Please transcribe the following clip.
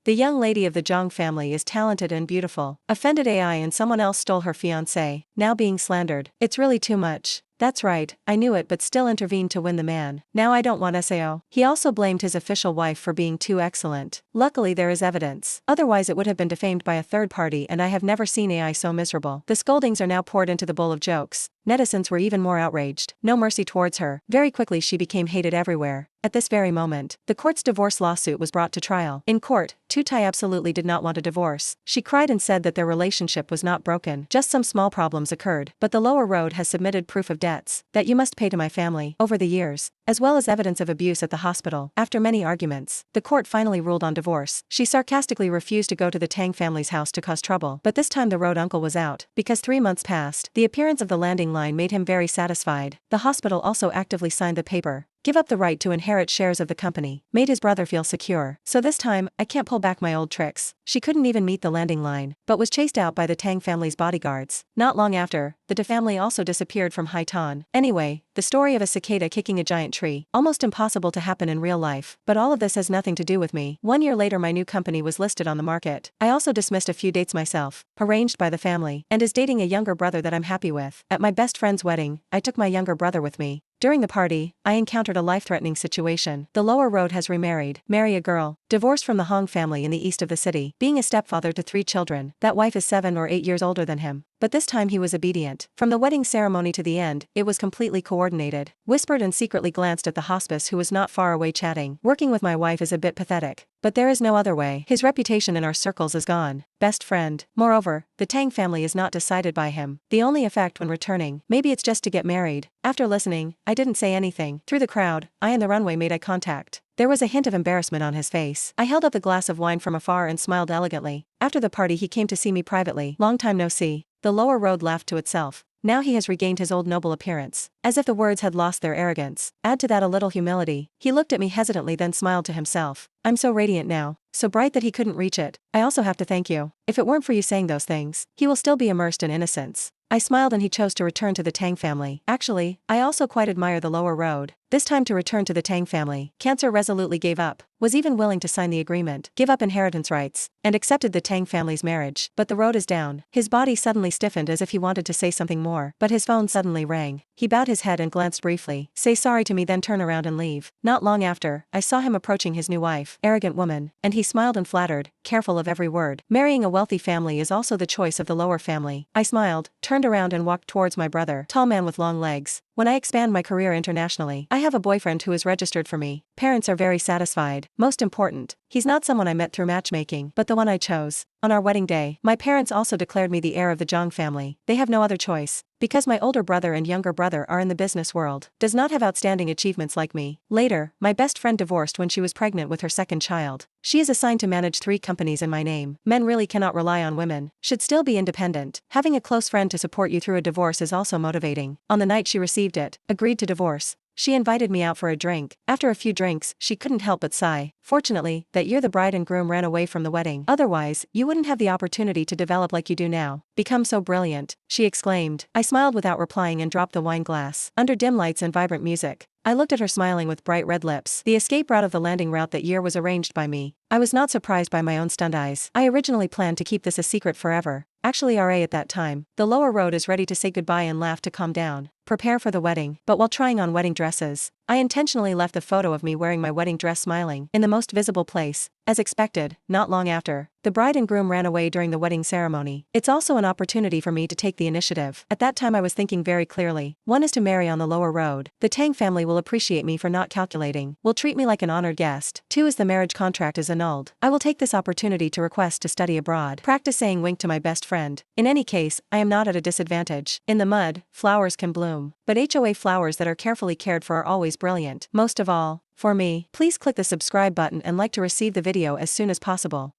The young lady of the Zhang family is talented and beautiful. Offended AI and someone else stole her fiancé, now being slandered. It's really too much. That's right, I knew it but still intervened to win the man. Now I don't want SAO. He also blamed his official wife for being too excellent. Luckily there is evidence. Otherwise it would have been defamed by a third party and I have never seen AI so miserable. The scoldings are now poured into the bowl of jokes. Netizens were even more outraged. No mercy towards her. Very quickly she became hated everywhere. At this very moment, the court's divorce lawsuit was brought to trial. In court, Tutai absolutely did not want a divorce. She cried and said that their relationship was not broken. Just some small problems occurred. But the lower road has submitted proof of debts that you must pay to my family over the years, as well as evidence of abuse at the hospital. After many arguments, the court finally ruled on divorce. She sarcastically refused to go to the Tang family's house to cause trouble. But this time the road uncle was out. Because 3 months passed, the appearance of the landing line made him very satisfied. The hospital also actively signed the paper. Give up the right to inherit shares of the company, made his brother feel secure. So this time, I can't pull back my old tricks. She couldn't even meet the landing line, but was chased out by the Tang family's bodyguards. Not long after, the De family also disappeared from Haitan. Anyway, the story of a cicada kicking a giant tree, almost impossible to happen in real life. But all of this has nothing to do with me. 1 year later my new company was listed on the market. I also dismissed a few dates myself, arranged by the family, and is dating a younger brother that I'm happy with. At my best friend's wedding, I took my younger brother with me. During the party, I encountered a life-threatening situation. The lower road has remarried. Marry a girl. Divorced from the Hong family in the east of the city. Being a stepfather to 3 children. That wife is 7 or 8 years older than him. But this time he was obedient. From the wedding ceremony to the end, it was completely coordinated. Whispered and secretly glanced at the hospice who was not far away chatting. Working with my wife is a bit pathetic. But there is no other way. His reputation in our circles is gone. Best friend. Moreover, the Tang family is not decided by him. The only effect when returning, maybe it's just to get married. After listening, I didn't say anything. Through the crowd, I and the runway made eye contact. There was a hint of embarrassment on his face. I held up the glass of wine from afar and smiled elegantly. After the party he came to see me privately. Long time no see. The lower road laughed to itself. Now he has regained his old noble appearance. As if the words had lost their arrogance. Add to that a little humility. He looked at me hesitantly then smiled to himself. I'm so radiant now. So bright that he couldn't reach it. I also have to thank you. If it weren't for you saying those things, he will still be immersed in innocence. I smiled and he chose to return to the Tang family. Actually, I also quite admire the lower road. This time to return to the Tang family. Cancer resolutely gave up, was even willing to sign the agreement, give up inheritance rights, and accepted the Tang family's marriage. But the road is down. His body suddenly stiffened as if he wanted to say something more, but his phone suddenly rang. He bowed his head and glanced briefly, say sorry to me then turn around and leave. Not long after, I saw him approaching his new wife, arrogant woman, and he smiled and flattered, careful of every word. Marrying a wealthy family is also the choice of the lower family. I smiled, turned around and walked towards my brother, tall man with long legs. When I expand my career internationally, I have a boyfriend who is registered for me. Parents are very satisfied. Most important, he's not someone I met through matchmaking, but the one I chose. On our wedding day, my parents also declared me the heir of the Zhang family. They have no other choice. Because my older brother and younger brother are in the business world, does not have outstanding achievements like me. Later, my best friend divorced when she was pregnant with her second child. She is assigned to manage 3 companies in my name. Men really cannot rely on women, should still be independent. Having a close friend to support you through a divorce is also motivating. On the night she received it, agreed to divorce. She invited me out for a drink. After a few drinks, she couldn't help but sigh. Fortunately, that year the bride and groom ran away from the wedding. Otherwise, you wouldn't have the opportunity to develop like you do now. Become so brilliant, she exclaimed. I smiled without replying and dropped the wine glass. Under dim lights and vibrant music, I looked at her smiling with bright red lips. The escape route of the landing route that year was arranged by me. I was not surprised by my own stunned eyes. I originally planned to keep this a secret forever. Actually RA at that time. The lower road is ready to say goodbye and laugh to calm down. Prepare for the wedding. But while trying on wedding dresses, I intentionally left the photo of me wearing my wedding dress smiling in the most visible place. As expected, not long after, the bride and groom ran away during the wedding ceremony. It's also an opportunity for me to take the initiative. At that time I was thinking very clearly. 1 is to marry on the lower road. The Tang family will appreciate me for not calculating, will treat me like an honored guest. 2 is the marriage contract is annulled. I will take this opportunity to request to study abroad. Practice saying wink to my best friend. In any case, I am not at a disadvantage. In the mud, flowers can bloom. But HOA flowers that are carefully cared for are always brilliant. Most of all, for me, please click the subscribe button and like to receive the video as soon as possible.